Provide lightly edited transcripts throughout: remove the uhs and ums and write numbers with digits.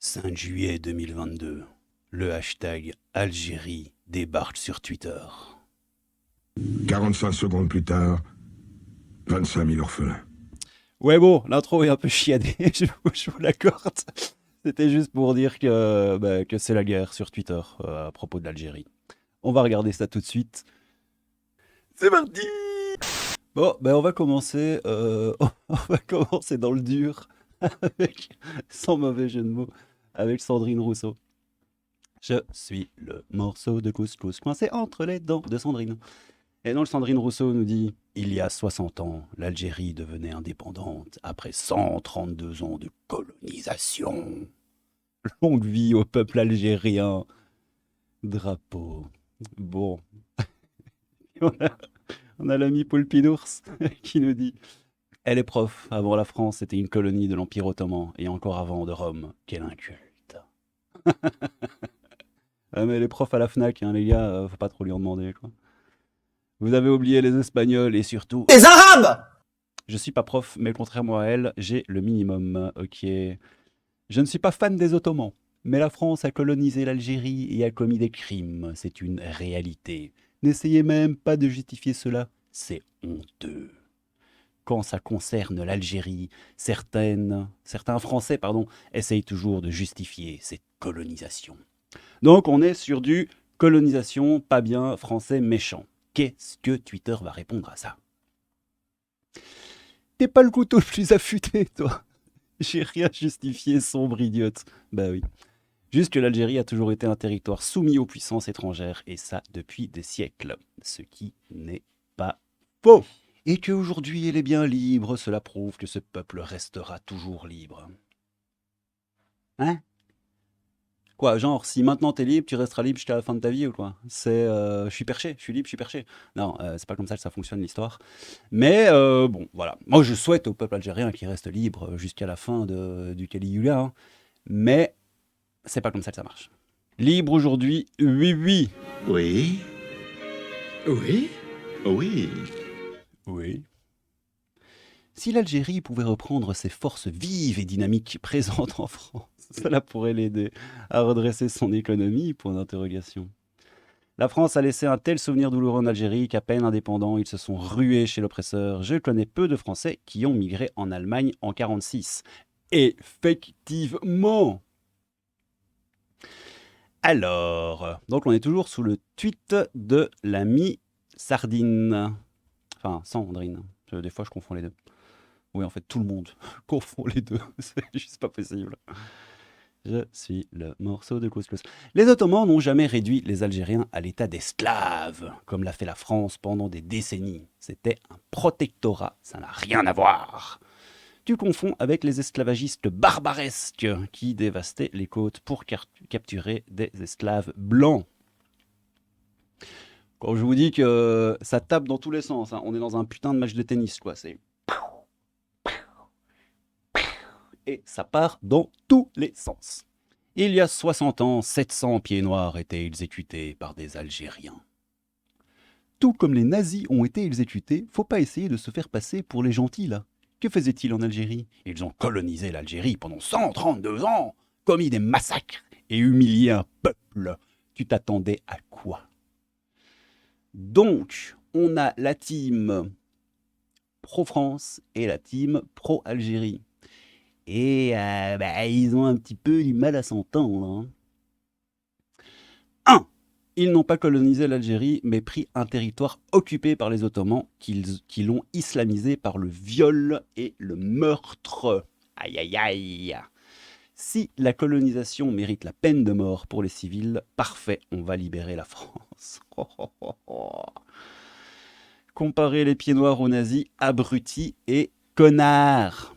5 juillet 2022, le hashtag Algérie débarque sur Twitter. 45 secondes plus tard, 25 000 orphelins. Ouais bon, l'intro est un peu chiadée, je vous l'accorde. C'était juste pour dire que c'est la guerre sur Twitter à propos de l'Algérie. On va regarder ça tout de suite. C'est parti. Bon, on va commencer, on va commencer dans le dur, avec, sans mauvais jeu de mots, avec Sandrine Rousseau. Je suis le morceau de couscous coincé entre les dents de Sandrine. Et donc Sandrine Rousseau nous dit « Il y a 60 ans, l'Algérie devenait indépendante après 132 ans de colonisation. Longue vie au peuple algérien. Drapeau. » Bon. On a l'ami Paul Pinours qui nous dit « Elle est prof. Avant la France, c'était une colonie de l'Empire ottoman. Et encore avant de Rome. Quel inculte. » Mais elle est prof à la FNAC, hein, les gars. Faut pas trop lui en demander, quoi. Vous avez oublié les Espagnols et surtout... Les Arabes! Je suis pas prof, mais contrairement à elle, j'ai le minimum, ok. Je ne suis pas fan des Ottomans, mais la France a colonisé l'Algérie et a commis des crimes, c'est une réalité. N'essayez même pas de justifier cela, c'est honteux. Quand ça concerne l'Algérie, certains Français, essayent toujours de justifier cette colonisation. Donc on est sur du colonisation, pas bien, français méchant. Qu'est-ce que Twitter va répondre à ça? T'es pas le couteau le plus affûté, toi. J'ai rien justifié, sombre idiote. Bah oui. Juste que l'Algérie a toujours été un territoire soumis aux puissances étrangères, et ça depuis des siècles. Ce qui n'est pas faux. Et qu'aujourd'hui elle est bien libre, cela prouve que ce peuple restera toujours libre. Hein? Quoi, genre, si maintenant t'es libre, tu resteras libre jusqu'à la fin de ta vie ou quoi? C'est, je suis perché, je suis libre, je suis perché. Non, c'est pas comme ça que ça fonctionne l'histoire. Mais bon, voilà. Moi, je souhaite au peuple algérien qu'il reste libre jusqu'à la fin du Caligula, hein. Mais c'est pas comme ça que ça marche. Libre aujourd'hui, oui, oui. Oui. Oui. Oui. Oui. Si l'Algérie pouvait reprendre ses forces vives et dynamiques présentes en France, cela pourrait l'aider à redresser son économie, point d'interrogation. La France a laissé un tel souvenir douloureux en Algérie qu'à peine indépendants, ils se sont rués chez l'oppresseur. Je connais peu de Français qui ont migré en Allemagne en 1946. Effectivement. Alors, donc on est toujours sous le tweet de l'ami Sardine. Enfin, Sandrine. Des fois, je confonds les deux. Oui, en fait, tout le monde confond les deux. C'est juste pas possible. Je suis le morceau de couscous. Les Ottomans n'ont jamais réduit les Algériens à l'état d'esclaves, comme l'a fait la France pendant des décennies. C'était un protectorat, ça n'a rien à voir. Tu confonds avec les esclavagistes barbaresques qui dévastaient les côtes pour capturer des esclaves blancs. Quand je vous dis que ça tape dans tous les sens, hein, on est dans un putain de match de tennis, quoi. C'est... Et ça part dans tous les sens. Il y a 60 ans, 700 pieds noirs étaient exécutés par des Algériens. Tout comme les nazis ont été exécutés, faut pas essayer de se faire passer pour les gentils, là. Que faisaient-ils en Algérie? Ils ont colonisé l'Algérie pendant 132 ans, commis des massacres et humilié un peuple. Tu t'attendais à quoi? Donc, on a la team pro-France et la team pro-Algérie. Et ils ont un petit peu du mal à s'entendre. 1. Ils n'ont pas colonisé l'Algérie, mais pris un territoire occupé par les Ottomans, qui l'ont islamisé par le viol et le meurtre. Aïe aïe aïe. Si la colonisation mérite la peine de mort pour les civils, parfait, on va libérer la France. Comparez les pieds noirs aux nazis, abrutis et connards.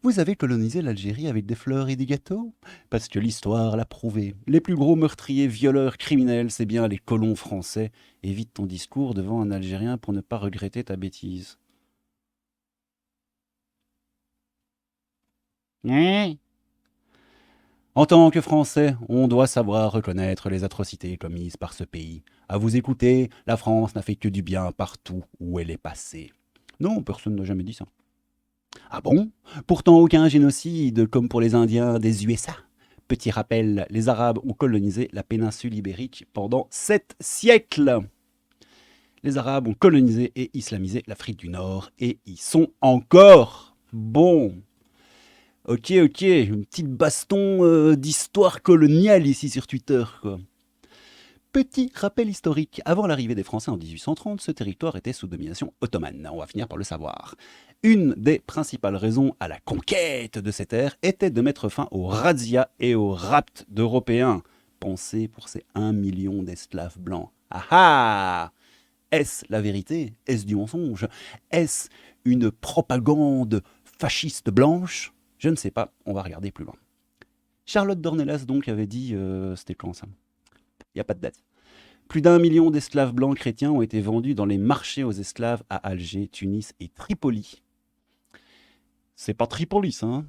Vous avez colonisé l'Algérie avec des fleurs et des gâteaux? Parce que l'histoire l'a prouvé. Les plus gros meurtriers, violeurs, criminels, c'est bien les colons français. Évite ton discours devant un Algérien pour ne pas regretter ta bêtise. En tant que Français, on doit savoir reconnaître les atrocités commises par ce pays. À vous écouter, la France n'a fait que du bien partout où elle est passée. Non, personne n'a jamais dit ça. Ah bon? Pourtant aucun génocide, comme pour les Indiens des USA. Petit rappel, les Arabes ont colonisé la péninsule ibérique pendant 7 siècles. Les Arabes ont colonisé et islamisé l'Afrique du Nord et y sont encore. Bon, ok, une petite baston d'histoire coloniale ici sur Twitter, quoi. Petit rappel historique, avant l'arrivée des Français en 1830, ce territoire était sous domination ottomane, on va finir par le savoir. Une des principales raisons à la conquête de ces terres était de mettre fin aux razzias et aux rapts d'Européens. Pensez pour ces 1 million d'esclaves blancs. Ah ah! Est-ce la vérité? Est-ce du mensonge? Est-ce une propagande fasciste blanche? Je ne sais pas, on va regarder plus loin. Charlotte Dornelas donc avait dit, c'était quand ça? Il n'y a pas de date. Plus d'1 million d'esclaves blancs chrétiens ont été vendus dans les marchés aux esclaves à Alger, Tunis et Tripoli. C'est pas Tripoli, ça, hein?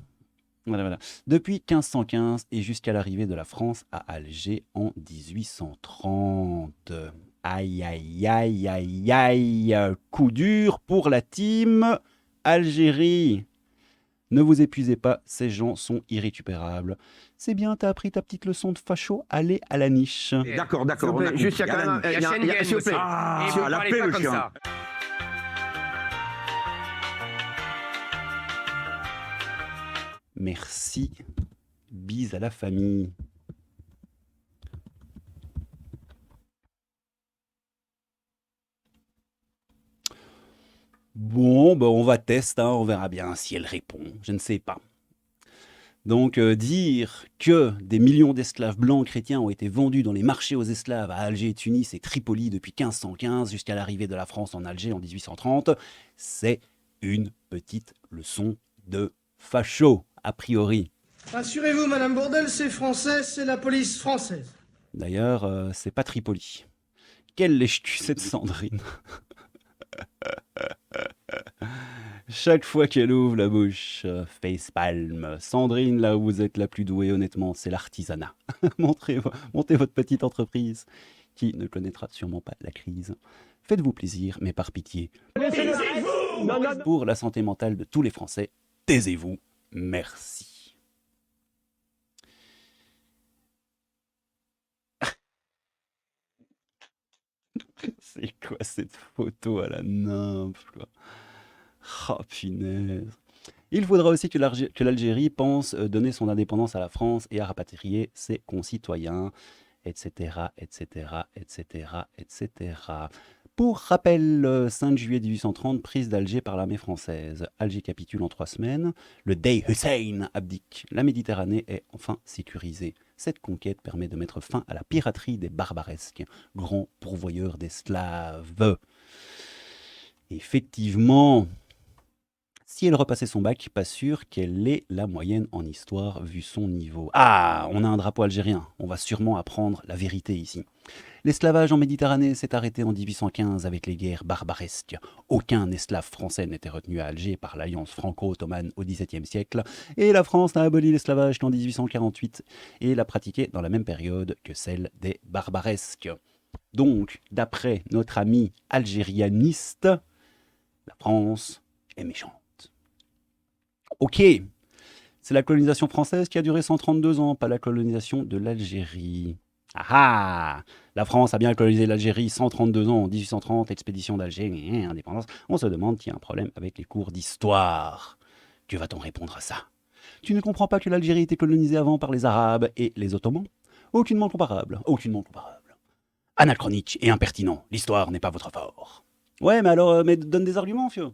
Voilà. Depuis 1515 et jusqu'à l'arrivée de la France à Alger en 1830. Aïe, aïe, aïe, aïe, aïe. Coup dur pour la team Algérie. Ne vous épuisez pas, ces gens sont irrécupérables. C'est bien, t'as appris ta petite leçon de facho, allez à la niche. D'accord, on a Juste, il y a quand même s'il vous plaît. Ah, la paix, le chien. Merci. Bise à la famille. Bon, ben on va tester, hein, on verra bien si elle répond. Je ne sais pas. Donc dire que des millions d'esclaves blancs chrétiens ont été vendus dans les marchés aux esclaves à Alger, Tunis et Tripoli depuis 1515 jusqu'à l'arrivée de la France en Alger en 1830, c'est une petite leçon de facho, a priori. Rassurez-vous, Madame Bourdelle, c'est français, c'est la police française. D'ailleurs, c'est pas Tripoli. Quelle lèche-tu cette Sandrine? Chaque fois qu'elle ouvre la bouche, facepalm. Sandrine, là où vous êtes la plus douée, honnêtement, c'est l'artisanat. Montez votre petite entreprise qui ne connaîtra sûrement pas la crise. Faites-vous plaisir, mais par pitié. Taisez-vous! Pour la santé mentale de tous les Français, taisez-vous. Merci. C'est quoi cette photo à la nymphe, quoi? Oh, punaise. Il faudra aussi que l'Algérie pense donner son indépendance à la France et à rapatrier ses concitoyens, etc., etc., etc., etc. Pour rappel, 5 juillet 1830, prise d'Alger par l'armée française. Alger capitule en 3 semaines. Le Dey Hussein abdique. La Méditerranée est enfin sécurisée. Cette conquête permet de mettre fin à la piraterie des barbaresques, grands pourvoyeurs d'esclaves. Effectivement, si elle repassait son bac, pas sûr qu'elle ait la moyenne en histoire vu son niveau. Ah, on a un drapeau algérien, on va sûrement apprendre la vérité ici. L'esclavage en Méditerranée s'est arrêté en 1815 avec les guerres barbaresques. Aucun esclave français n'était retenu à Alger par l'alliance franco-ottomane au XVIIe siècle, et la France n'a aboli l'esclavage qu'en 1848 et l'a pratiqué dans la même période que celle des barbaresques. Donc, d'après notre ami algérianiste, la France est méchante. Ok, c'est la colonisation française qui a duré 132 ans, pas la colonisation de l'Algérie. Ah ah! La France a bien colonisé l'Algérie 132 ans, en 1830, expédition d'Alger, indépendance. On se demande s'il y a un problème avec les cours d'histoire. Que va-t-on répondre à ça? Tu ne comprends pas que l'Algérie était colonisée avant par les Arabes et les Ottomans? Aucunement comparable, aucunement comparable. Anachronique et impertinent, l'histoire n'est pas votre fort. Ouais, mais alors, mais donne des arguments, fio.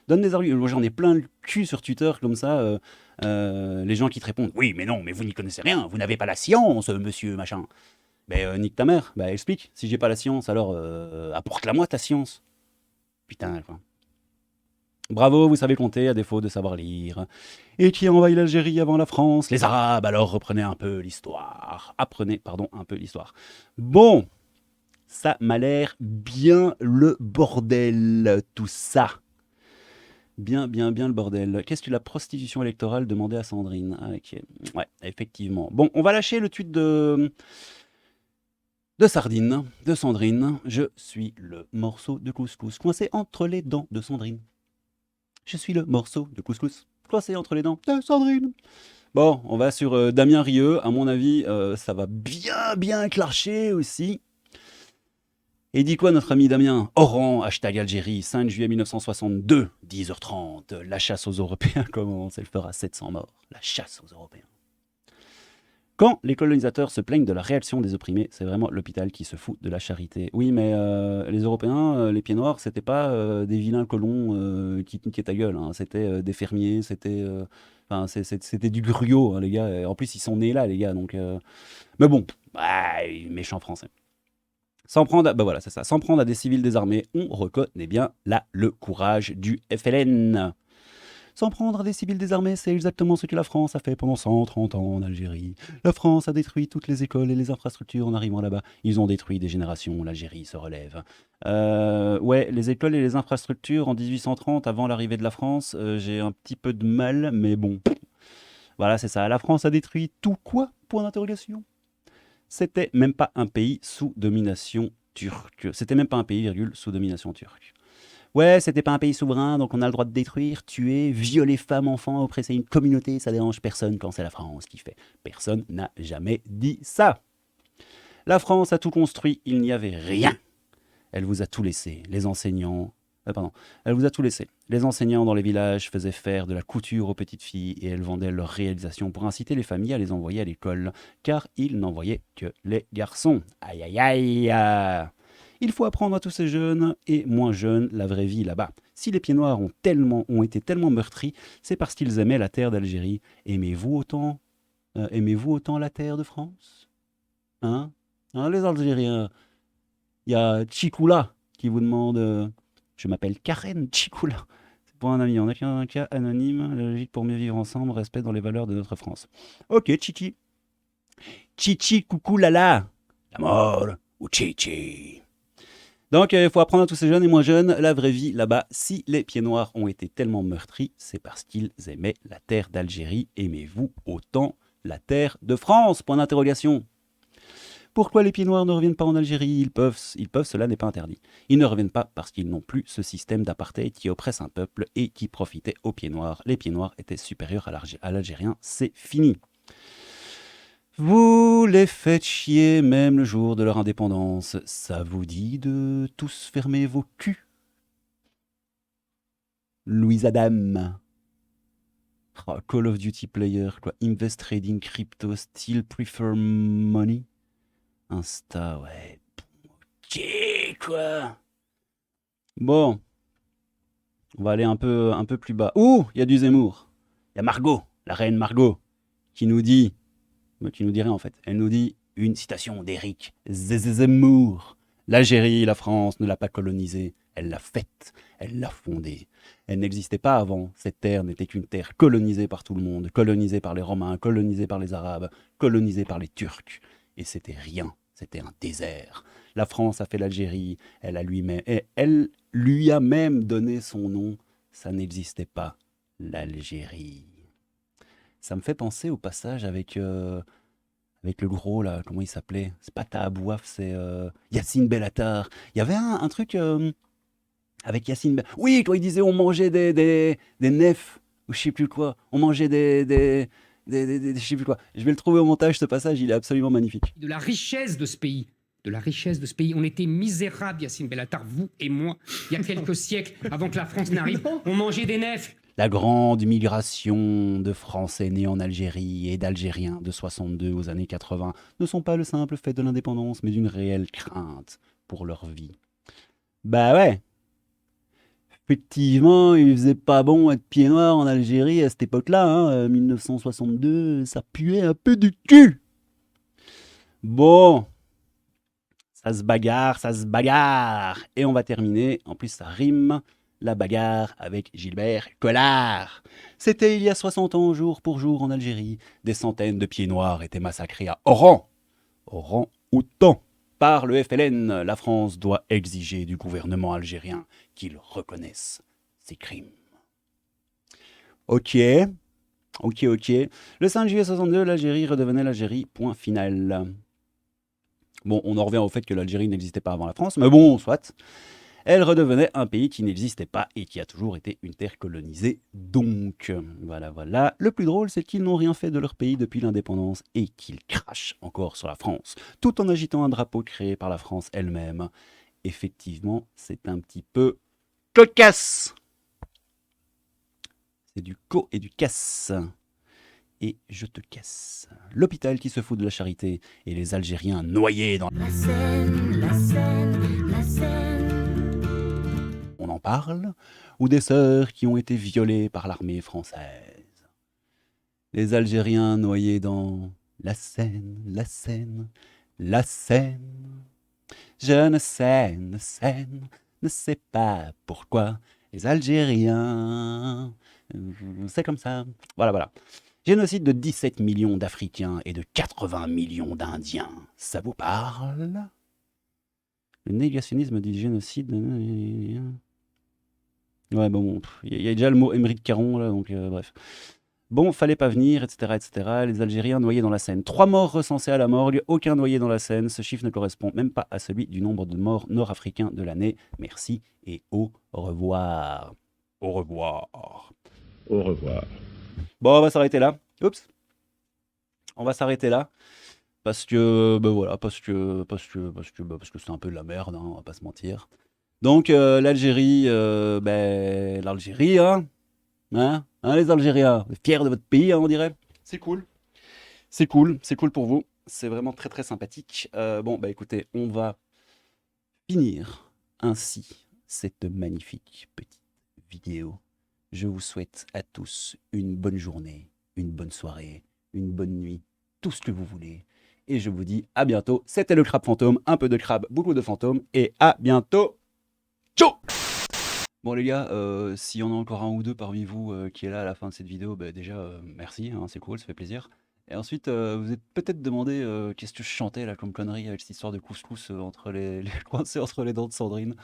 Donne des arguments. Moi, j'en ai plein le cul sur Twitter, comme ça, les gens qui te répondent « Oui, mais non, mais vous n'y connaissez rien, vous n'avez pas la science, monsieur, machin. » Ben, nique ta mère, ben, explique. Si j'ai pas la science, alors apporte-la-moi ta science. Putain, quoi. Bravo, vous savez compter, à défaut de savoir lire. Et qui a envahi l'Algérie avant la France? Les Arabes, alors reprenez un peu l'histoire. Apprenez, pardon, un peu l'histoire. Bon, ça m'a l'air bien le bordel, tout ça. Bien le bordel. Qu'est-ce que la prostitution électorale demandait à Sandrine? Ah, ok, ouais, effectivement. Bon, on va lâcher le tweet de Sardine, de Sandrine. Je suis le morceau de couscous coincé entre les dents de Sandrine. Je suis le morceau de couscous coincé entre les dents de Sandrine. Bon, on va sur Damien Rieu. À mon avis, ça va bien clasher aussi. Et dit quoi notre ami Damien? Oran, hashtag Algérie, 5 juillet 1962, 10h30. La chasse aux Européens commence, elle fera 700 morts. La chasse aux Européens. Quand les colonisateurs se plaignent de la réaction des opprimés, c'est vraiment l'hôpital qui se fout de la charité. Oui, mais les Européens, les pieds noirs, c'était pas des vilains colons qui niquaient ta gueule. Hein. C'était des fermiers, c'était du gruau, hein, les gars. Et en plus, ils sont nés là, les gars. Donc, mais bon, méchants français. S'en prendre, voilà, c'est ça. S'en prendre à des civils désarmés, on reconnaît bien là le courage du FLN. S'en prendre à des civils désarmés, c'est exactement ce que la France a fait pendant 130 ans en Algérie. La France a détruit toutes les écoles et les infrastructures en arrivant là-bas. Ils ont détruit des générations, l'Algérie se relève. Ouais, les écoles et les infrastructures en 1830, avant l'arrivée de la France, j'ai un petit peu de mal, mais bon. Voilà, c'est ça. La France a détruit tout quoi? Point d'interrogation. C'était même pas un pays sous domination turque. C'était même pas un pays, virgule, sous domination turque. Ouais, c'était pas un pays souverain, donc on a le droit de détruire, tuer, violer femmes, enfants, oppresser une communauté, ça dérange personne quand c'est la France qui fait. Personne n'a jamais dit ça. La France a tout construit, il n'y avait rien. Elle vous a tout laissé, les enseignants... Elle vous a tout laissé. Les enseignants dans les villages faisaient faire de la couture aux petites filles et elles vendaient leurs réalisations pour inciter les familles à les envoyer à l'école, car ils n'envoyaient que les garçons. Aïe aïe aïe. Il faut apprendre à tous ces jeunes et moins jeunes la vraie vie là-bas. Si les pieds noirs ont été tellement meurtris, c'est parce qu'ils aimaient la terre d'Algérie. Aimez-vous autant la terre de France? Hein, les Algériens. Il y a Chikoula qui vous demande... Je m'appelle Karen Chikoula. C'est pour un ami. On a qu'un cas anonyme. La logique pour mieux vivre ensemble, respect dans les valeurs de notre France. Ok, Chichi. Chichi, coucou, lala. La mort ou Chichi. Donc, il faut apprendre à tous ces jeunes et moins jeunes la vraie vie là-bas. Si les pieds noirs ont été tellement meurtris, c'est parce qu'ils aimaient la terre d'Algérie. Aimez-vous autant la terre de France? Point d'interrogation. Pourquoi les pieds noirs ne reviennent pas en Algérie? Ils peuvent, cela n'est pas interdit. Ils ne reviennent pas parce qu'ils n'ont plus ce système d'apartheid qui oppresse un peuple et qui profitait aux pieds noirs. Les pieds noirs étaient supérieurs à l'Algérien, c'est fini. Vous les faites chier même le jour de leur indépendance. Ça vous dit de tous fermer vos culs? Louise Adam. Oh, Call of Duty player, quoi. Invest trading crypto, still prefer money. Insta, ouais. Ok, quoi. Bon. On va aller un peu plus bas. Ouh, il y a du Zemmour. Il y a Margot, la reine Margot, qui nous dit... Qui nous dirait en fait. Elle nous dit une citation d'Éric Zemmour. L'Algérie, la France ne l'a pas colonisée. Elle l'a faite. Elle l'a fondée. Elle n'existait pas avant. Cette terre n'était qu'une terre colonisée par tout le monde. Colonisée par les Romains, colonisée par les Arabes, colonisée par les Turcs. Et c'était rien. C'était un désert. La France a fait l'Algérie, elle lui a même donné son nom. Ça n'existait pas, l'Algérie. Ça me fait penser au passage avec le gros, là, comment il s'appelait? C'est pas Tahabouaf, c'est Yacine Bellatar. Il y avait un truc avec Yacine Bellatar. Oui, quand il disait on mangeait des nefs, ou je sais plus quoi. On mangeait je sais plus quoi. Je vais le trouver au montage, ce passage, il est absolument magnifique. De la richesse de ce pays. On était misérables, Yacine Bellatar, vous et moi, il y a quelques siècles, avant que la France n'arrive. On mangeait des nefs. La grande migration de Français nés en Algérie et d'Algériens de 62 aux années 80 ne sont pas le simple fait de l'indépendance, mais d'une réelle crainte pour leur vie. Bah ouais. Effectivement, il faisait pas bon être pied noir en Algérie à cette époque-là, hein, 1962, ça puait un peu du cul. Bon, ça se bagarre. Et on va terminer, en plus ça rime, la bagarre avec Gilbert Collard. C'était il y a 60 ans, jour pour jour en Algérie. Des centaines de pieds noirs étaient massacrés à Oran. Oran-Outan. Par le FLN, la France doit exiger du gouvernement algérien qu'il reconnaisse ses crimes. Ok. Le 5 juillet 62, l'Algérie redevenait l'Algérie, point final. Bon, on en revient au fait que l'Algérie n'existait pas avant la France, mais bon, soit. elle redevenait un pays qui n'existait pas et qui a toujours été une terre colonisée. Donc, voilà. Le plus drôle, c'est qu'ils n'ont rien fait de leur pays depuis l'indépendance et qu'ils crachent encore sur la France, tout en agitant un drapeau créé par la France elle-même. Effectivement, c'est un petit peu cocasse. C'est du co et du casse. Et je te casse. L'hôpital qui se fout de la charité et les Algériens noyés dans La Seine, la Seine, la Seine. on en parle, ou des sœurs qui ont été violées par l'armée française. Les Algériens noyés dans la Seine, la Seine, la Seine. Je ne sais pas pourquoi les Algériens... C'est comme ça. Voilà. Génocide de 17 millions d'Africains et de 80 millions d'Indiens. Ça vous parle? Le négationnisme du génocide... Ouais, bon, il y a déjà le mot Émeric Caron, là, donc bref. Bon, fallait pas venir, etc., etc. Les Algériens noyés dans la Seine. 3 morts recensés à la morgue, aucun noyé dans la Seine. Ce chiffre ne correspond même pas à celui du nombre de morts nord-africains de l'année. Merci et au revoir. Au revoir. Au revoir. Bon, on va s'arrêter là. Oups. On va s'arrêter là. Parce que, parce que c'est un peu de la merde, hein, on va pas se mentir. Donc, l'Algérie, l'Algérie, hein, les Algériens, fiers de votre pays, hein, on dirait. C'est cool. C'est cool pour vous. C'est vraiment très, très sympathique. Écoutez, on va finir ainsi cette magnifique petite vidéo. Je vous souhaite à tous une bonne journée, une bonne soirée, une bonne nuit, tout ce que vous voulez. Et je vous dis à bientôt. C'était le crabe fantôme, un peu de crabe, beaucoup de fantômes. Et à bientôt. Ciao. Bon les gars, s'il y en a encore un ou deux parmi vous qui est là à la fin de cette vidéo, déjà merci, hein, c'est cool, ça fait plaisir. Et ensuite, vous êtes peut-être demandé qu'est-ce que je chantais là comme connerie avec cette histoire de couscous entre les coincés entre les dents de Sandrine.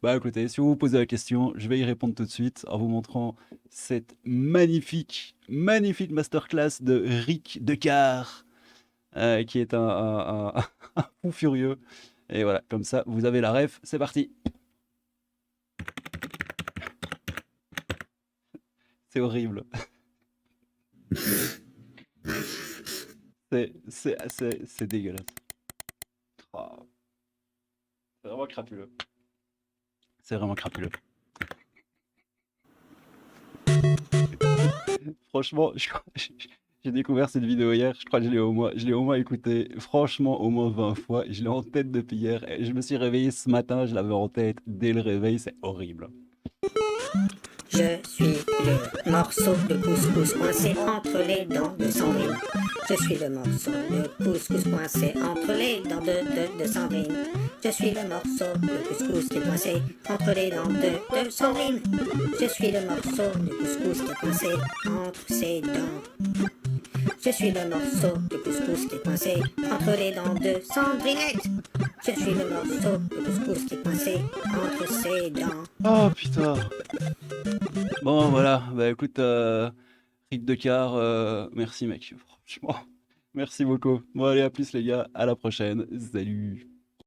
Bah écoutez, si vous vous posez la question, je vais y répondre tout de suite en vous montrant cette magnifique masterclass de Rick Decar, qui est un fou furieux. Et voilà, comme ça, vous avez la ref, c'est parti. C'est horrible. C'est dégueulasse. Oh. C'est vraiment crapuleux. C'est vraiment crapuleux. Franchement, j'ai découvert cette vidéo hier. Je crois que je l'ai au moins écouté, franchement, au moins 20 fois. Je l'ai en tête depuis hier. Et je me suis réveillé ce matin, je l'avais en tête dès le réveil. C'est horrible. Je suis le morceau de couscous coincé entre les dents de Sandrine. Je suis le morceau de couscous coincé entre les dents de Sandrine. Je suis le morceau de couscous qui est coincé entre les dents de Sandrine. Je suis le morceau de couscous qui est coincé entre ses dents. Je suis le morceau de couscous qui est coincé entre les dents de Sandrinette. Je suis le morceau de couscous qui est coincé entre ses dents. Oh putain. Bon voilà, écoute, Rick Decar, merci mec, franchement, merci beaucoup. Bon allez, à plus les gars, à la prochaine, salut.